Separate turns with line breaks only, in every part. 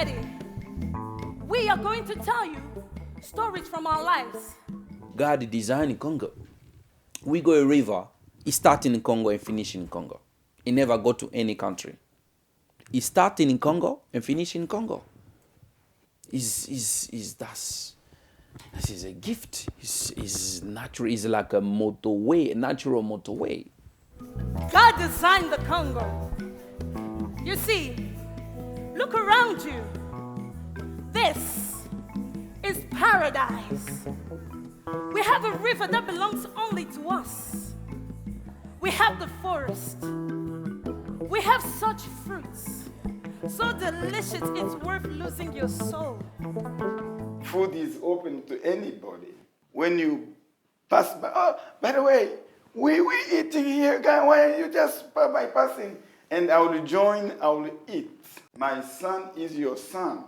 ready? We are going to tell you stories from our lives.
God designed Congo. We go a river, it starts in Congo and finish in Congo. It never go to any country. It starting in Congo and finish in Congo. This is a gift. It's natural. It's like a motorway, a natural motorway.
God designed the Congo. You see, look around you. This is paradise. We have a river that belongs only to us. We have the forest. We have such fruits. So delicious, it's worth losing your soul.
Food is open to anybody. When you pass by, oh, by the way, we eating here, guy, why are you just bypassing? And I will join, I will eat. My son is your son.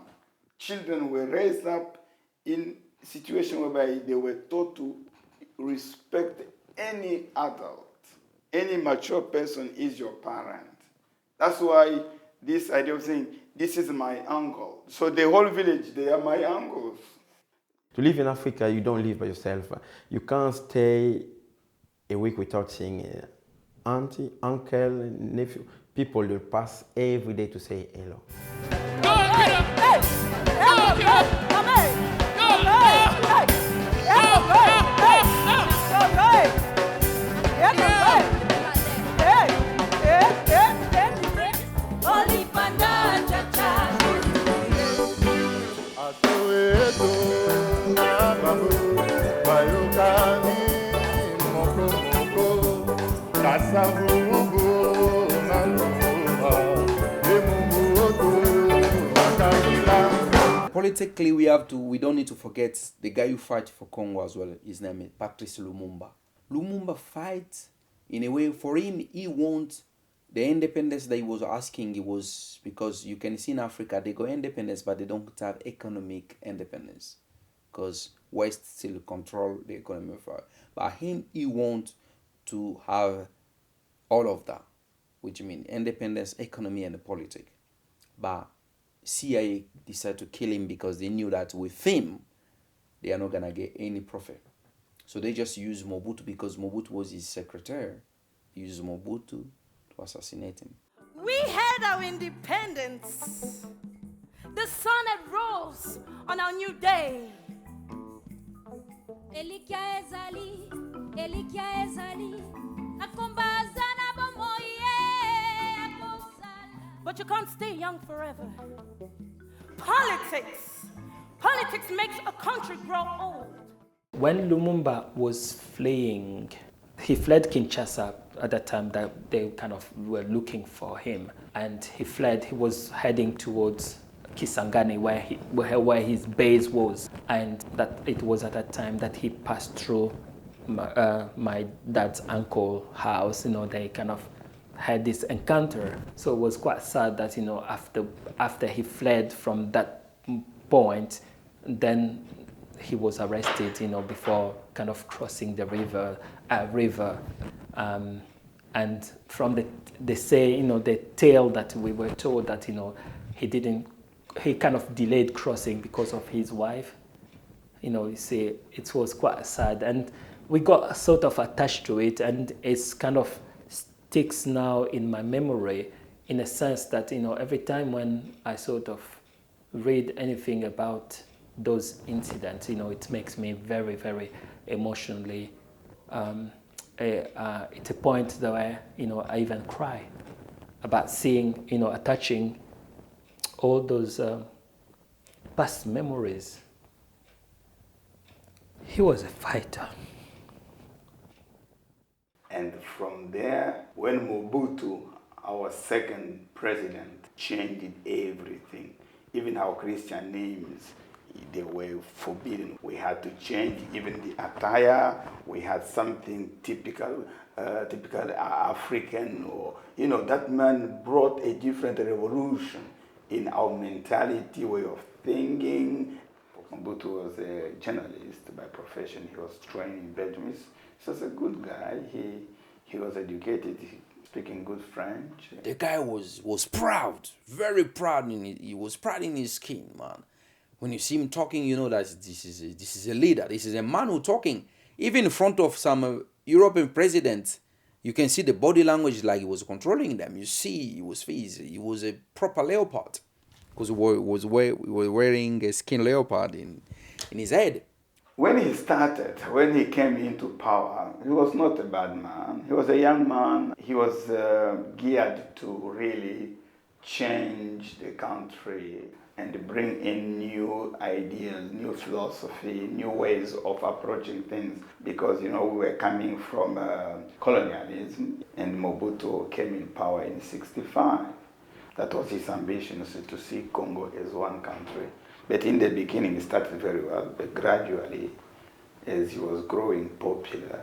Children were raised up in a situation whereby they were taught to respect any adult. Any mature person is your parent. That's why this idea of saying, this is my uncle. So the whole village, they are my uncles.
To live in Africa, you don't live by yourself. You can't stay a week without seeing auntie, uncle, nephew. People will pass every day to say hello.
Politically, we don't need to forget the guy who fight for Congo as well. His name is Patrice Lumumba. Lumumba fights in a way. For him, he wants the independence that he was asking. It was because you can see in Africa they go independence, but they don't have economic independence because West still control the economy. But him, he wants to have all of that, which means independence, economy, and the politics. But CIA decided to kill him because they knew that with him, they are not going to get any profit. So they just used Mobutu because Mobutu was his secretary. They used Mobutu to assassinate him.
We had our independence. The sun had rose on our new day. Elikia ezali, Elikia ezali, akombazana bomoye, akosala. But you can't stay young forever. Politics makes a country grow old.
When Lumumba was fleeing, he fled Kinshasa at the time that they kind of were looking for him. And he fled, he was heading towards Kisangani where his base was. And that it was at that time that he passed through my dad's uncle's house. They kind of had this encounter. So it was quite sad that, after he fled from that point, then he was arrested, before kind of crossing the river. And from the tale that we were told that, he kind of delayed crossing because of his wife. You see, it was quite sad. And we got sort of attached to it, and it's kind of sticks now in my memory in a sense that, every time when I sort of read anything about those incidents, it makes me very, very emotionally. It's a point where, I even cry about seeing, attaching all those past memories. He was a fighter.
And from there, when Mobutu, our second president, changed everything, even our Christian names, they were forbidden. We had to change even the attire. We had something typical African, or that man brought a different revolution in our mentality, way of thinking. Mobutu was a journalist by profession. He was trained in Belgium. He was a good guy. He was educated. He speaking good French.
The guy was proud, very proud. He was proud in his skin, man. When you see him talking, you know that this is a leader. This is a man who talking. Even in front of some European presidents, you can see the body language like he was controlling them. You see, he was a proper leopard, because he was wearing a skin leopard in his head.
When he came into power, he was not a bad man. He was a young man. He was geared to really change the country and bring in new ideas, new philosophy, new ways of approaching things. Because, we were coming from colonialism, and Mobutu came in power in '65. That was his ambition, to see Congo as one country. But in the beginning, it started very well. But gradually, as he was growing popular,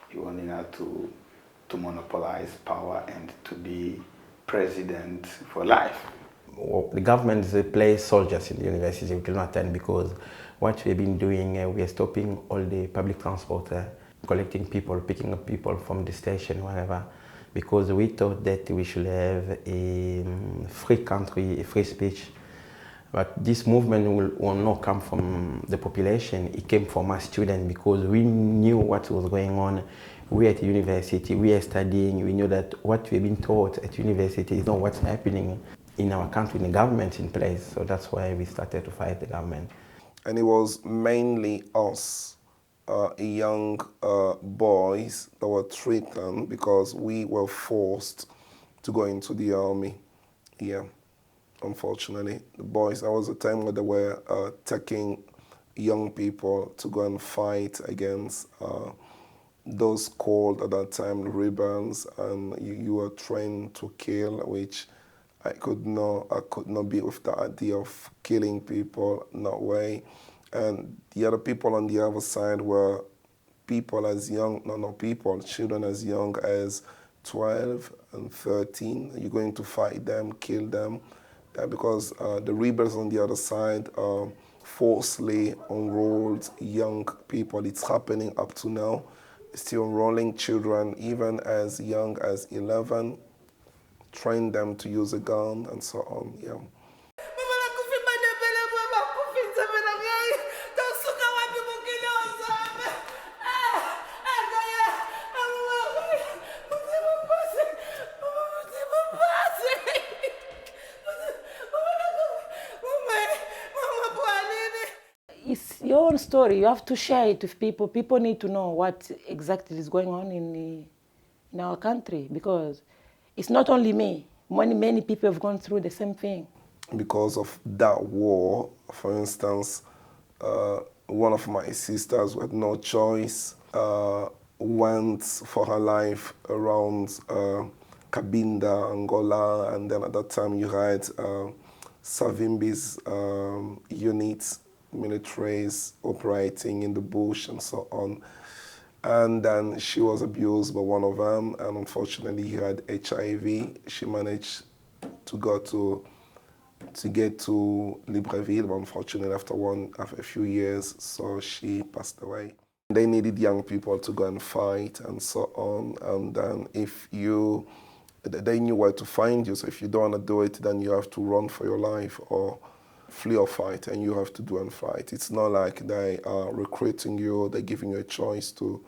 he wanted now to monopolize power and to be president for life.
Well, the government plays soldiers in the university. We cannot attend because what we've been doing, we are stopping all the public transport, collecting people, picking up people from the station, wherever, because we thought that we should have a free country, a free speech. But this movement will not come from the population. It came from us students because we knew what was going on. We at university, we are studying, we knew that what we've been taught at university is not what's happening in our country, in the government in place. So that's why we started to fight the government.
And it was mainly us, young boys, that were threatened because we were forced to go into the army. Yeah. Unfortunately, the boys, there was a time where they were taking young people to go and fight against those called at that time rebels, and you were trained to kill, which I could not be with the idea of killing people, no way. And the other people on the other side were people as young, children as young as 12 and 13. You're going to fight them, kill them. Because the rebels on the other side forcibly enrolled young people. It's happening up to now. Still enrolling children, even as young as 11, train them to use a gun and so on. Yeah.
It's your own story. You have to share it with people. People need to know what exactly is going on in our country, because it's not only me. Many people have gone through the same thing.
Because of that war, for instance, one of my sisters with no choice went for her life around Cabinda, Angola, and then at that time you had Savimbi's units, militaries operating in the bush and so on. And then she was abused by one of them, and unfortunately he had HIV. She managed to get to Libreville, but unfortunately after a few years, so she passed away. They needed young people to go and fight and so on, and then they knew where to find you, so if you don't want to do it, then you have to run for your life or flee or fight, and you have to do and fight. It's not like they are recruiting you, they're giving you a choice to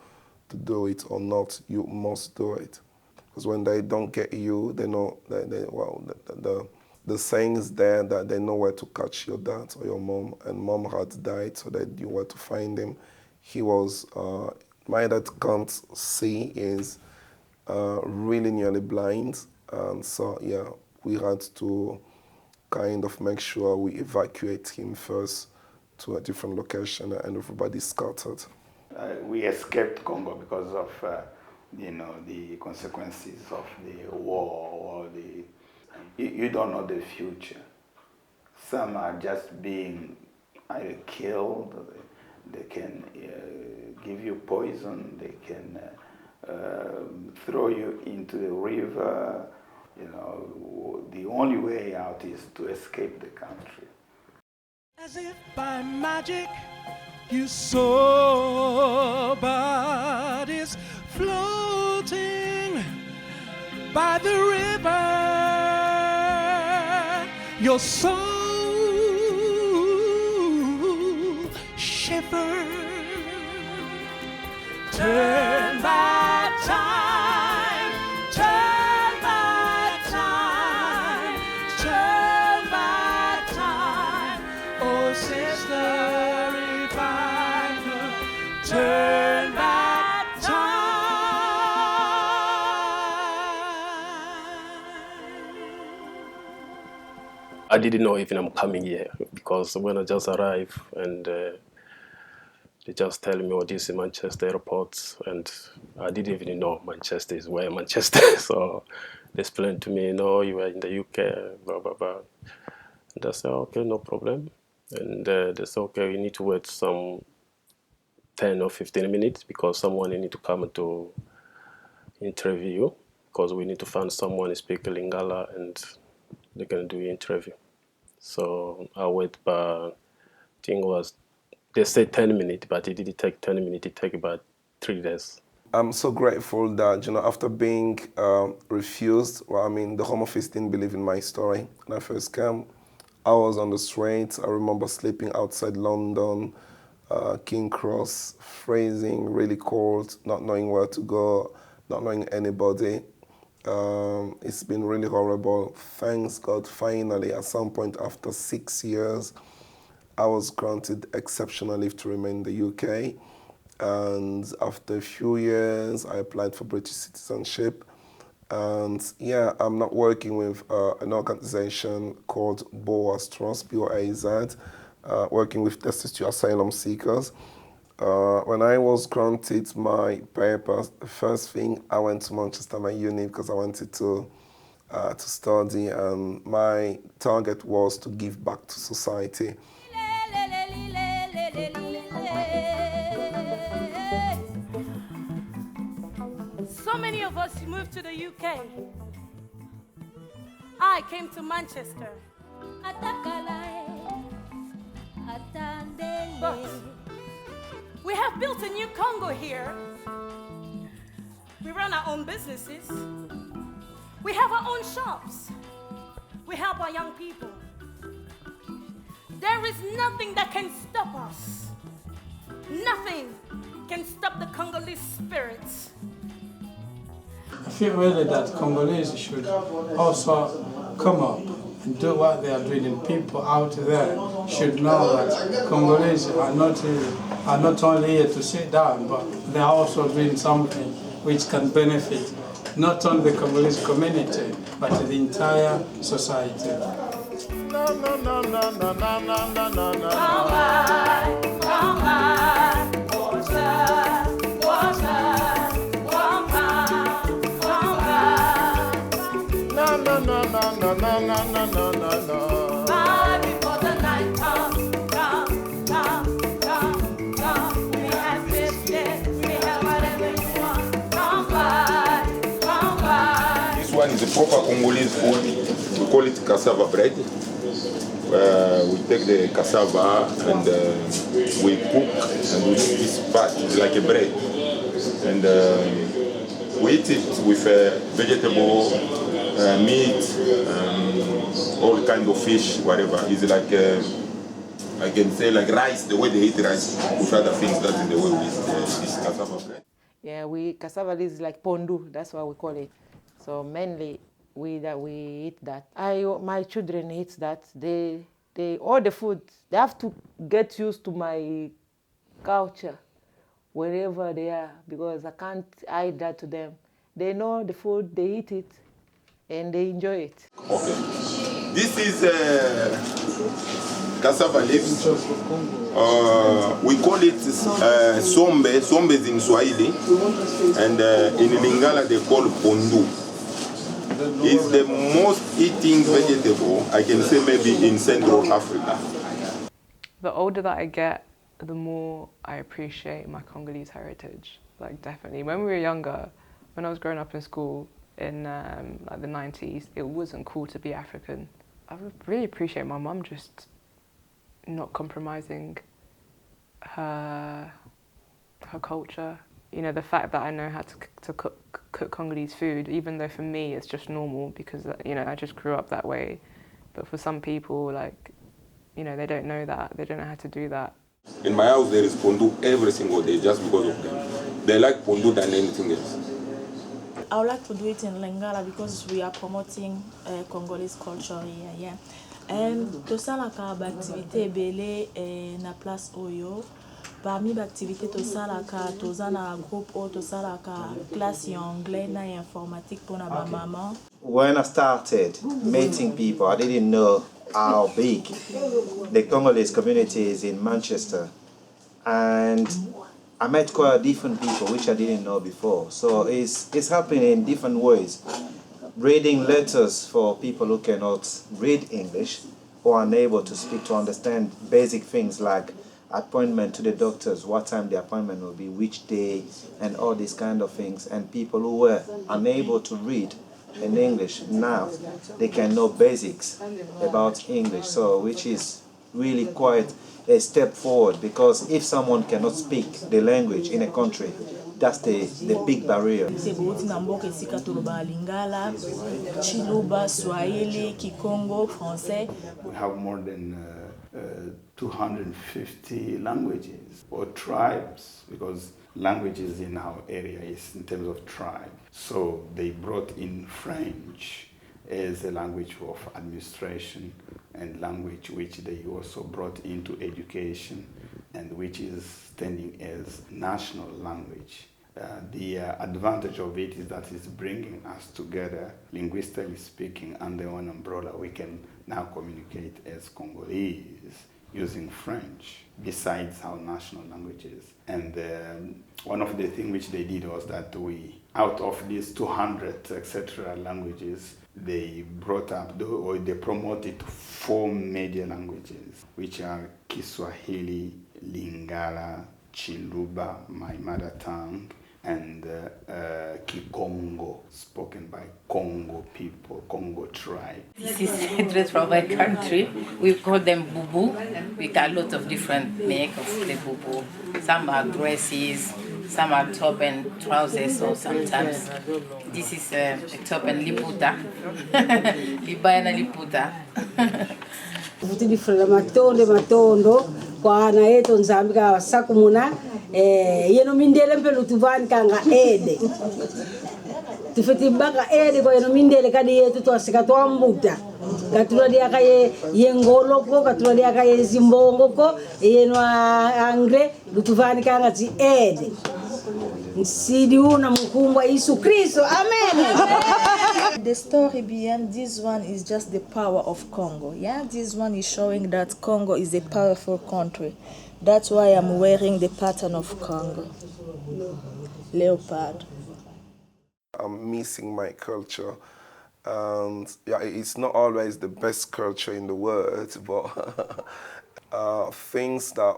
do it or not. You must do it. Because when they don't get you, they know, the saying is there that they know where to catch your dad or your mom, and mom had died, so they knew where to find him. He was, my dad can't see, is really nearly blind, and so yeah, we had to kind of make sure we evacuate him first to a different location, and everybody scattered.
We escaped Congo because of the consequences of the war, or you don't know the future. Some are just being either killed, they can give you poison, they can throw you into the river. The only way out is to escape the country.
As if by magic you saw bodies floating by the river, your soul shiver. Turn back time, turn back time, turn back time. Oh, sister, if I could turn back time.
I didn't know even I'm coming here because when I just arrived and they just tell me, oh, this is Manchester airport, and I didn't even know Manchester is where Manchester. So they explained to me, no, you are in the UK, blah, blah, blah. And I said, okay, no problem. And they said, okay, you need to wait some 10 or 15 minutes because someone need to come to interview you because we need to find someone who speak Lingala and they're going to do an interview. So I wait, but thing was, they said 10 minutes, but it didn't take 10 minutes, it took about 3 days.
I'm so grateful that, you know, after being refused, well, I mean, the Home Office didn't believe in my story. When I first came, I was on the streets. I remember sleeping outside London, King Cross, freezing, really cold, not knowing where to go, not knowing anybody. It's been really horrible. Thanks God, finally, at some point after 6 years, I was granted exceptional leave to remain in the UK. And after a few years, I applied for British citizenship. And yeah, I'm not working with an organization called BOAZ Trust, B-O-A-Z, working with destitute asylum seekers. When I was granted my papers, the first thing I went to Manchester, my uni, because I wanted to study, and my target was to give back to society.
So many of us moved to the UK. I came to Manchester. But we have built a new Congo here. We run our own businesses. We have our own shops. We help our young people. There is nothing that can stop us. Nothing can stop the Congolese spirit.
I feel really that Congolese should also come up and do what they are doing, and people out there should know that Congolese are not only here to sit down, but they are also doing something which can benefit not only the Congolese community, but the entire society.
Come by, come by, water, water, come by, come by. No. By before the night comes, come. We have biscuits, we have whatever you want. Come by.
This one is a proper Congolese food. We call it cassava bread. We take the cassava and we cook and we eat this part like a bread. And we eat it with vegetable, meat, all kind of fish, whatever. It's like, I can say like rice, the way they eat rice with other things. That is the way we eat this cassava bread.
Yeah, cassava is like pondu, that's what we call it. So mainly we eat that. My children eat that. They all the food, they have to get used to my culture wherever they are, because I can't hide that to them. They know the food, they eat it, and they enjoy it.
Okay. This is cassava leaves. We call it sombe. Sombe is in Swahili, and in Lingala they call pondu. It's the most eating vegetable, I can say maybe in Central Africa.
The older that I get, the more I appreciate my Congolese heritage. Like definitely. When we were younger, when I was growing up in school in like the 90s, it wasn't cool to be African. I would really appreciate my mum just not compromising her culture you know, the fact that I know how to cook Congolese food, even though for me it's just normal because, you know, I just grew up that way. But for some people, like, you know, they don't know that. They don't know how to do that.
In my house, there is pondu every single day just because of them. They like pondu than anything else.
I would like to do it in Lingala because we are promoting Congolese culture here. Yeah. Tosalaka activité belé na place Oyo. Parmi l'activité tosalaka tozana groupe o tosalaka classe anglais na informatique pour na maman.
When I started meeting people, I didn't know how big the Congolese community is in Manchester, and I met quite different people which I didn't know before. So it's happening in different ways. Reading letters for people who cannot read English or unable to speak to understand basic things like appointment to the doctors, what time the appointment will be, which day, and all these kind of things. And people who were unable to read in English, now they can know basics about English, so which is really quite a step forward, because if someone cannot speak the language in a country, that's the big barrier.
We
have more than 250 languages or tribes, because languages in our area is in terms of tribe. So they brought in French as a language of administration and language which they also brought into education and which is standing as national language. The advantage of it is that it's bringing us together, linguistically speaking, under one umbrella. We can now communicate as Congolese using French, besides our national languages. And one of the things which they did was that out of these 200, etc. languages, they brought up, or they promoted 4 major languages, which are Kiswahili, Lingala, Chiluba, my mother tongue, and Kikongo, spoken by Congo people, Congo tribe.
This is dress from my country. We call them bubu. We got lots of different make of the bubu. Some are dresses, some are top and trousers, or sometimes this is a top and liputa. Libaya na liputa.
Different matondo kwa na yeto nzambika sakumuna yeno mindele mpelo tuvani kanga ede tufeti baka ede kwa yeno mindele kadi yetu twasika twambuta katula dia kaye yengolo ko katula dia kaye zimbongo ko yeno angre lutuvani kanga zi ede nsidi una mkumbwa Yesu Kristo, amen.
The story behind this one is just the power of Congo. Yeah, this one is showing that Congo is a powerful country. That's why I'm wearing the pattern of Congo. Leopard.
I'm missing my culture. And yeah, it's not always the best culture in the world, but things that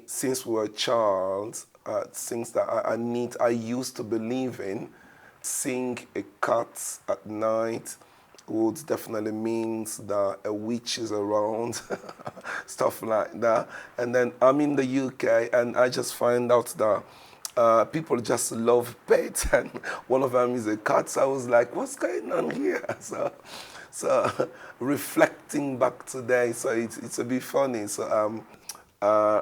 since we were a child, things that I used to believe in. Seeing a cat at night would definitely means that a witch is around, stuff like that. And then I'm in the UK and I just find out that people just love pets, and one of them is a cat. So I was like, what's going on here? So reflecting back today, so it's a bit funny. So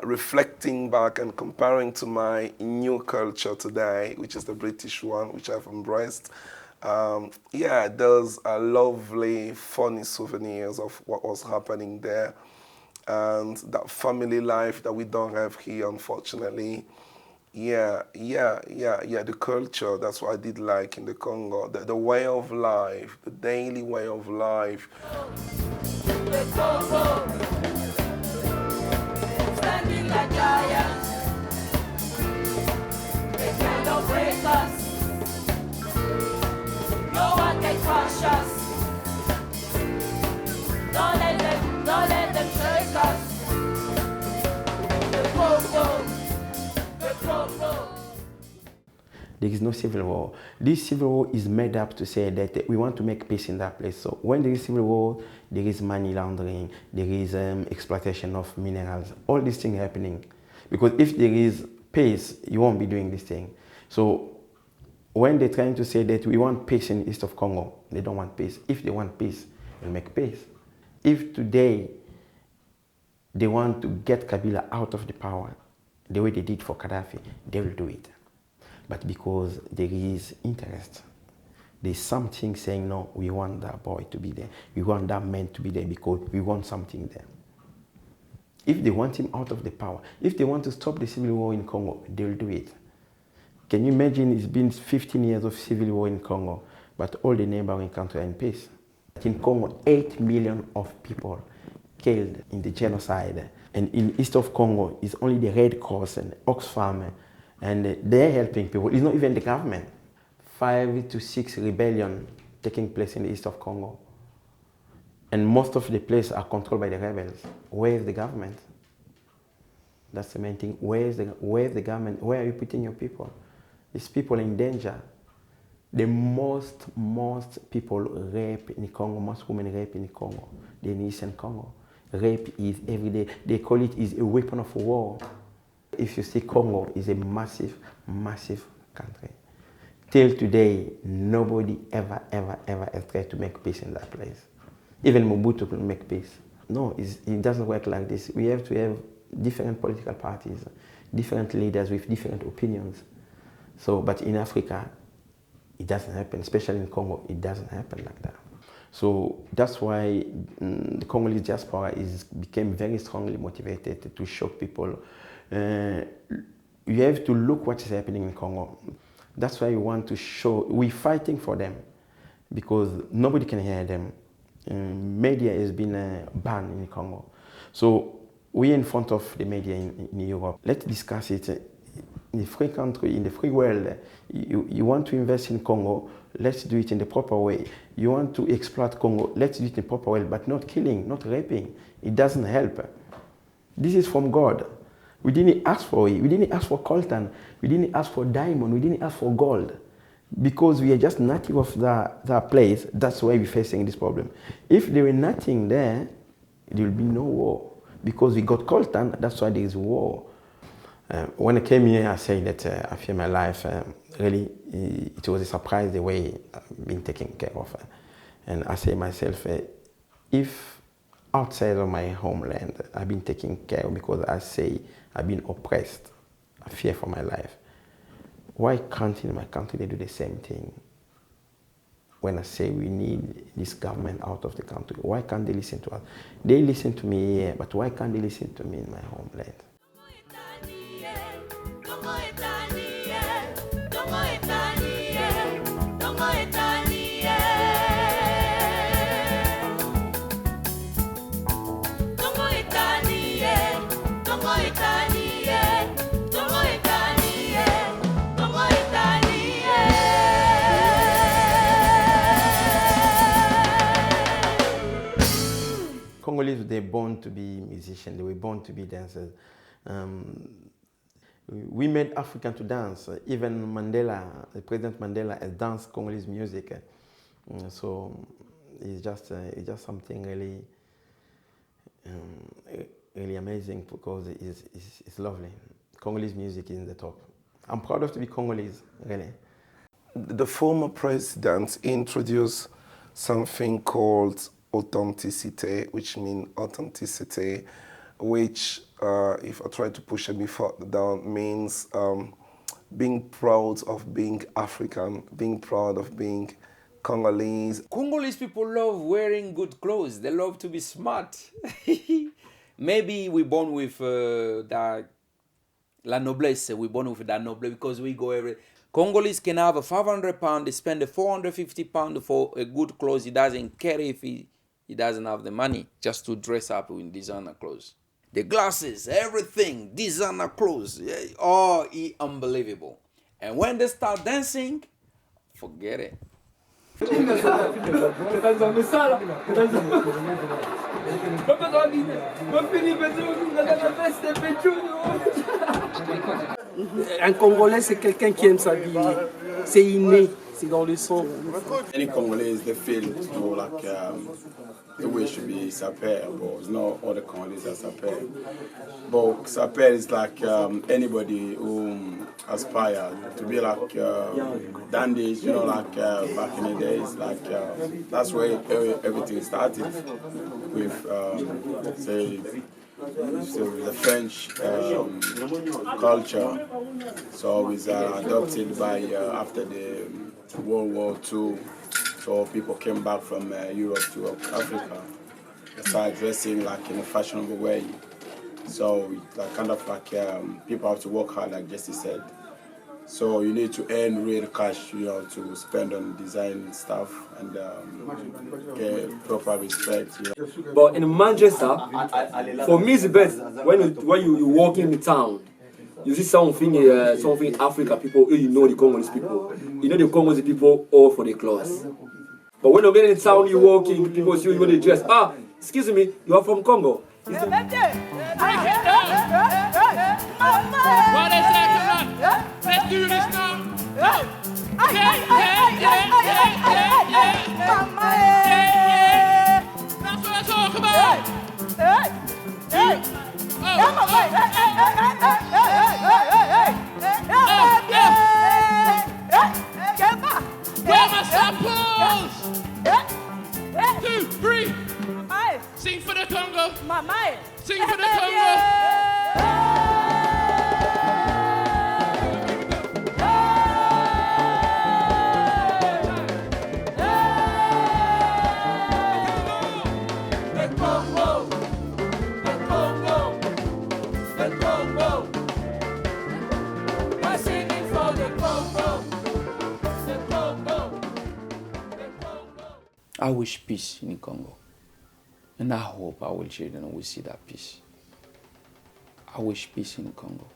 reflecting back and comparing to my new culture today, which is the British one, which I've embraced. Yeah, there's a lovely, funny souvenirs of what was happening there, and that family life that we don't have here, unfortunately. Yeah, the culture, that's what I did like in the Congo, the way of life, the daily way of life.
Standing like giants, they cannot break us. No one can crush us. Don't let them shake us. The Congo, the Congo.
There is no civil war. This civil war is made up to say that we want to make peace in that place. So when there is civil war, there is money laundering, there is exploitation of minerals, all these things happening. Because if there is peace, you won't be doing this thing. So when they're trying to say that we want peace in the east of Congo, they don't want peace. If they want peace, they'll make peace. If today they want to get Kabila out of the power, the way they did for Gaddafi, they will do it. But because there is interest, there's something saying, no, we want that boy to be there. We want that man to be there because we want something there. If they want him out of the power, if they want to stop the civil war in Congo, they will do it. Can you imagine it's been 15 years of civil war in Congo, but all the neighboring countries are in peace? In Congo, 8 million of people killed in the genocide. And in east of Congo, it's only the Red Cross and Oxfam, and they're helping people. It's not even the government. 5 to 6 rebellions taking place in the east of Congo. And most of the places are controlled by the rebels. Where is the government? That's the main thing. Where is the government? Where are you putting your people? These people are in danger. The most people rape in Congo, most women rape in Congo, in Eastern Congo. Rape is every day. They call it is a weapon of war. If you see Congo is a massive, massive country. Till today, nobody ever has tried to make peace in that place. Even Mobutu could make peace. No, it doesn't work like this. We have to have different political parties, different leaders with different opinions. So, but in Africa, it doesn't happen, especially in Congo, it doesn't happen like that. So that's why the Congolese diaspora became very strongly motivated to show people. You have to look what is happening in Congo. That's why we want to show, we're fighting for them because nobody can hear them. Media has been banned in Congo. So we're in front of the media in Europe. Let's discuss it. In the free country, in the free world, you want to invest in Congo, let's do it in the proper way. You want to exploit Congo, let's do it in the proper way, but not killing, not raping. It doesn't help. This is from God. We didn't ask for it. We didn't ask for coltan. We didn't ask for diamond. We didn't ask for gold. Because we are just native of that place, that's why we're facing this problem. If there were nothing there, there will be no war. Because we got coltan, that's why there is war. When I came here, I said that I feel my life, really, it was a surprise the way I've been taken care of. And I say myself, if outside of my homeland, I've been taken care of because I say I've been oppressed, I fear for my life. Why can't in my country they do the same thing? When I say we need this government out of the country, why can't they listen to us? They listen to me here, but why can't they listen to me in my homeland? Congolese, they're born to be musicians, they were born to be dancers. We made African to dance. Even Mandela, the President Mandela, has danced Congolese music. So it's just something really, really amazing because it's lovely. Congolese music is in the top. I'm proud of to be Congolese, really.
The former president introduced something called authenticity, which means authenticity, which, if I try to push it further down, means being proud of being African, being proud of being Congolese.
Congolese people love wearing good clothes. They love to be smart. Maybe we're born with that la noblesse. We're born with that noblesse because we go every. Congolese can have a 500 pounds. They spend 450 pounds for a good clothes. He doesn't care if he doesn't have the money just to dress up in designer clothes. The glasses, everything, designer clothes. Oh, unbelievable. And when they start dancing, forget it.
Un Congolais, c'est quelqu'un qui aime s'habiller. C'est inné, c'est dans le sang.
Any Congolese, they feel like
the way it should be Saper, but it's not all the Congolese are Saper. But Saper is like anybody who aspire to be like dandies, you know, like back in the days, like that's where everything started with, say, the French culture. So it was adopted by after the World War II. So people came back from Europe to Africa. They started dressing like in a fashionable way. So like kind of like people have to work hard, like Jesse said. So you need to earn real cash, you know, to spend on design stuff and get proper respect. You know.
But in Manchester, for me, it's the best when you walk in the town. You see something Africa people, you know the Congolese people. You know the Congolese people all for the clothes. But when you get in the town, you walk in, people see you when they dress. Ah, excuse me, you are from Congo.
What is that? Come on. Let's do this now. That's what I talk about. Where my samples? 2, 3. Sing for the Congo. Sing for the Congo.
I wish peace in Congo. And I hope our children will see that peace. I wish peace in Congo.